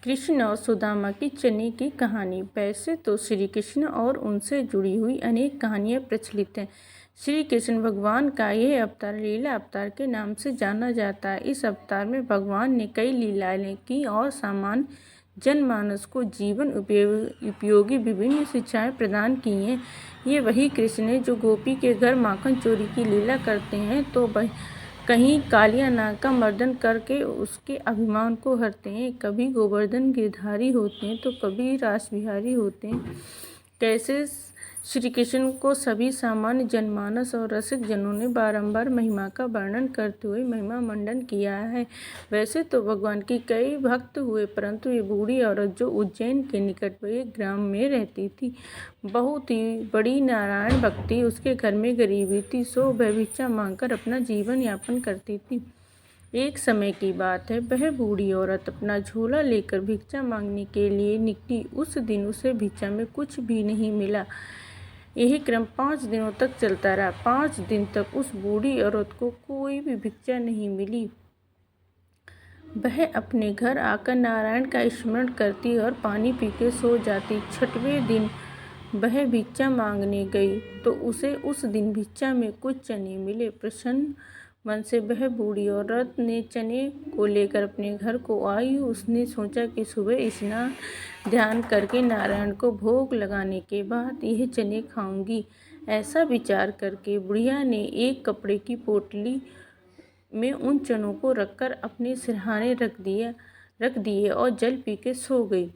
कृष्ण और सुदामा की चने की कहानी। वैसे तो श्री कृष्ण और उनसे जुड़ी हुई अनेक कहानियाँ प्रचलित हैं। श्री कृष्ण भगवान का यह अवतार लीला अवतार के नाम से जाना जाता है। इस अवतार में भगवान ने कई लीलाएं की और सामान्य जनमानस को जीवन उपयोगी विभिन्न शिक्षाएं प्रदान की हैं। ये वही कृष्ण है जो गोपी के घर माखन चोरी की लीला करते हैं तो कहीं कालिया नाग का मर्दन करके उसके अभिमान को हरते हैं। कभी गोवर्धन गिरधारी होते हैं तो कभी रासबिहारी होते हैं। कैसे श्री कृष्ण को सभी सामान्य जनमानस और रसिक जनों ने बारंबार महिमा का वर्णन करते हुए महिमा मंडन किया है। वैसे तो भगवान की कई भक्त हुए, परंतु ये बूढ़ी औरत जो उज्जैन के निकट एक ग्राम में रहती थी, बहुत ही बड़ी नारायण भक्ति, उसके घर में गरीबी थी, सो वह भिक्षा मांगकर अपना जीवन यापन करती थी। एक समय की बात है, वह बूढ़ी औरत अपना झोला लेकर भिक्षा मांगने के लिए निकली। उस दिन उसे भिक्षा में कुछ भी नहीं मिला। यही क्रम 5 दिनों तक चलता रहा। 5 दिन तक उस बूढ़ी औरत को कोई भी भिक्षा नहीं मिली। वह अपने घर आकर नारायण का स्मरण करती और पानी पी के सो जाती। 6वें दिन वह भिक्षा मांगने गई तो उसे उस दिन भिक्षा में कुछ चने मिले। प्रसन्न मन से वह बूढ़ी औरत ने चने को लेकर अपने घर को आई। उसने सोचा कि सुबह स्नान ध्यान करके नारायण को भोग लगाने के बाद यह चने खाऊंगी। ऐसा विचार करके बुढ़िया ने एक कपड़े की पोटली में उन चनों को रखकर अपने सिरहाने रख दिए और जल पी के सो गई।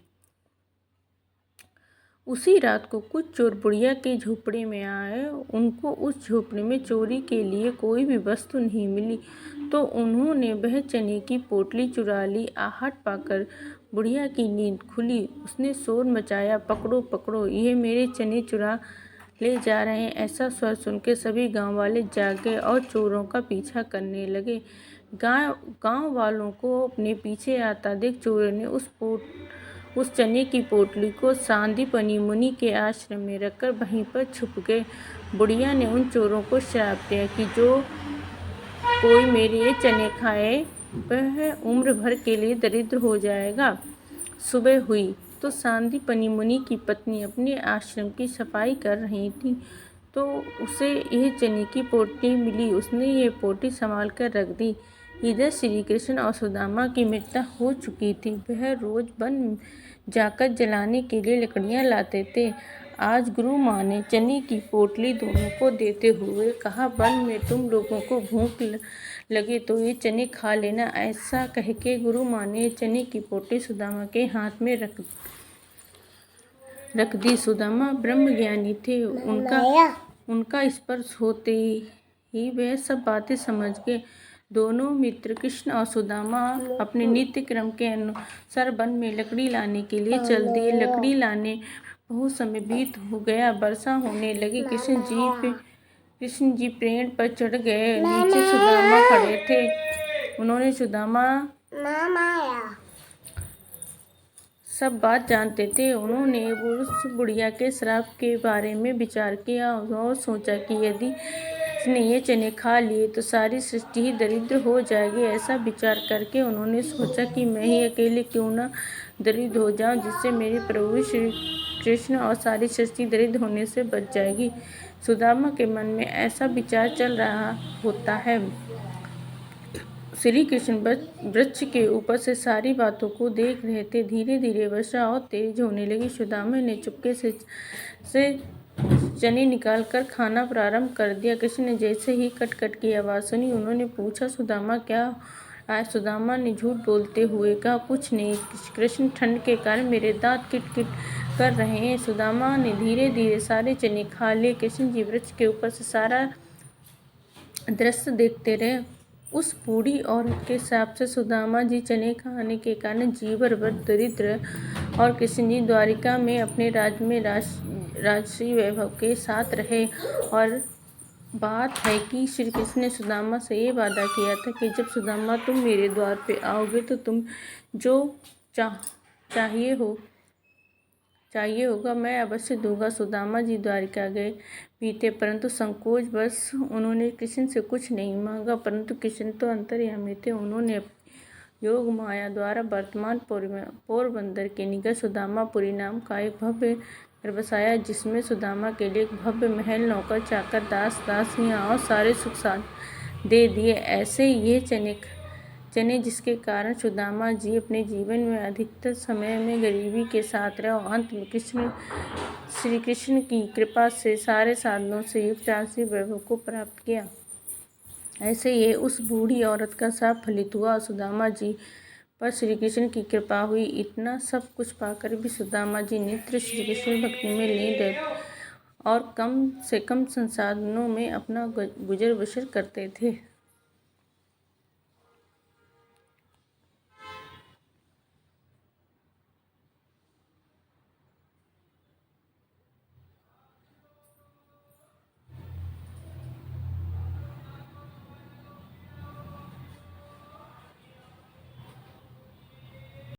उसी रात को कुछ चोर बुढ़िया के झोपड़े में आए। उनको उस झोपड़े में चोरी के लिए कोई भी वस्तु नहीं मिली तो उन्होंने वह चने की पोटली चुरा ली। आहट पाकर बुढ़िया की नींद खुली। उसने शोर मचाया, पकड़ो पकड़ो, ये मेरे चने चुरा ले जा रहे हैं। ऐसा स्वर सुनकर सभी गांव वाले जाग गए और चोरों का पीछा करने लगे। गांव वालों को अपने पीछे आता देख चोरों ने उस चने की पोटली को सांदीपनी मुनि के आश्रम में रखकर वहीं पर छुप गए। बुढ़िया ने उन चोरों को श्राप दिया कि जो कोई मेरे ये चने खाए वह उम्र भर के लिए दरिद्र हो जाएगा। सुबह हुई तो सांदीपनी मुनि की पत्नी अपने आश्रम की सफाई कर रही थी तो उसे यह चने की पोटली मिली। उसने ये पोटली संभाल कर रख दी। इधर श्री कृष्ण और सुदामा की मृत्यु हो चुकी थी। वह रोज वन जाकर जलाने के लिए लकड़ियां लाते थे। आज गुरु माँ ने चने की पोटली दोनों को देते हुए कहा, वन में तुम लोगों को भूख लगे तो ये चने खा लेना। ऐसा कह के गुरु माँ ने चने की पोटली सुदामा के हाथ में रख दी। सुदामा ब्रह्मज्ञानी थे। उनका स्पर्श होते ही वह सब बातें समझ गए। दोनों मित्र कृष्ण और सुदामा अपने नित्य क्रम के अनुसार वन में लकड़ी लाने के लिए चल दिए। लकड़ी लाने बहुत समय बीत हो गया। वर्षा होने लगी। कृष्ण जी पेड़ पर चढ़ गए। नीचे सुदामा खड़े थे। उन्होंने सुदामा सब बात जानते थे। उन्होंने उस बुढ़िया के श्राप के बारे में विचार किया और सोचा कि यदि इसने ये चने खा लिए तो सारी सृष्टि ही दरिद्र हो जाएगी। ऐसा विचार करके उन्होंने सोचा कि मैं ही अकेले क्यों ना दरिद्र हो जाऊं, जिससे मेरे प्रभु श्री कृष्ण और सारी सृष्टि दरिद्र होने से बच जाएगी। सुदामा के मन में ऐसा विचार चल रहा होता है। श्री कृष्ण वृक्ष के ऊपर से सारी बातों को देख रहे थे। धीरे धीरे वर्षा और तेज होने लगी। सुदामा ने चुपके से चने निकालकर खाना प्रारंभ कर दिया। कृष्ण ने जैसे ही कट कट की आवाज़ सुनी, उन्होंने पूछा, सुदामा क्या आज? सुदामा ने झूठ बोलते हुए कहा, कुछ नहीं कृष्ण, ठंड के कारण मेरे दांत किट किट कर रहे हैं। सुदामा ने धीरे धीरे सारे चने खा लिए। कृष्ण जी वृक्ष के ऊपर से सारा दृश्य देखते रहे। उस बूढ़ी औरत के श्राप से सुदामा जी चने खाने के कारण जीवन भर दरिद्र और कृष्ण जी द्वारिका में अपने राज्य में राजसी वैभव के साथ रहे। और बात है कि श्री कृष्ण ने सुदामा से ये वादा किया था कि जब सुदामा तुम मेरे द्वार पे आओगे तो तुम जो चाहिए होगा मैं अवश्य दूंगा। सुदामा जी द्वारिका गए भी थे, परंतु संकोच बस उन्होंने कृष्ण से कुछ नहीं मांगा। परंतु कृष्ण तो अंतर्यामी थे। उन्होंने योग माया द्वारा वर्तमान पोरबंदर के निकट सुदामापुरी नाम का एक भव्य घर बसाया, जिसमें सुदामा के लिए एक भव्य महल, नौकर चाकर, दास दासियां और सारे सुख साधन दे दिए। ऐसे ये चने जिसके कारण सुदामा जी अपने जीवन में अधिकतर समय में गरीबी के साथ रहे और अंत में श्री कृष्ण की कृपा से सारे साधनों से युक्त राशि वैभव को प्राप्त किया। ऐसे ये उस बूढ़ी औरत का शाप फलित हुआ और सुदामा जी पर श्री कृष्ण की कृपा हुई। इतना सब कुछ पाकर भी सुदामा जी नित्य श्री कृष्ण भक्ति में लीन रहते और कम से कम संसाधनों में अपना गुजर बसर करते थे।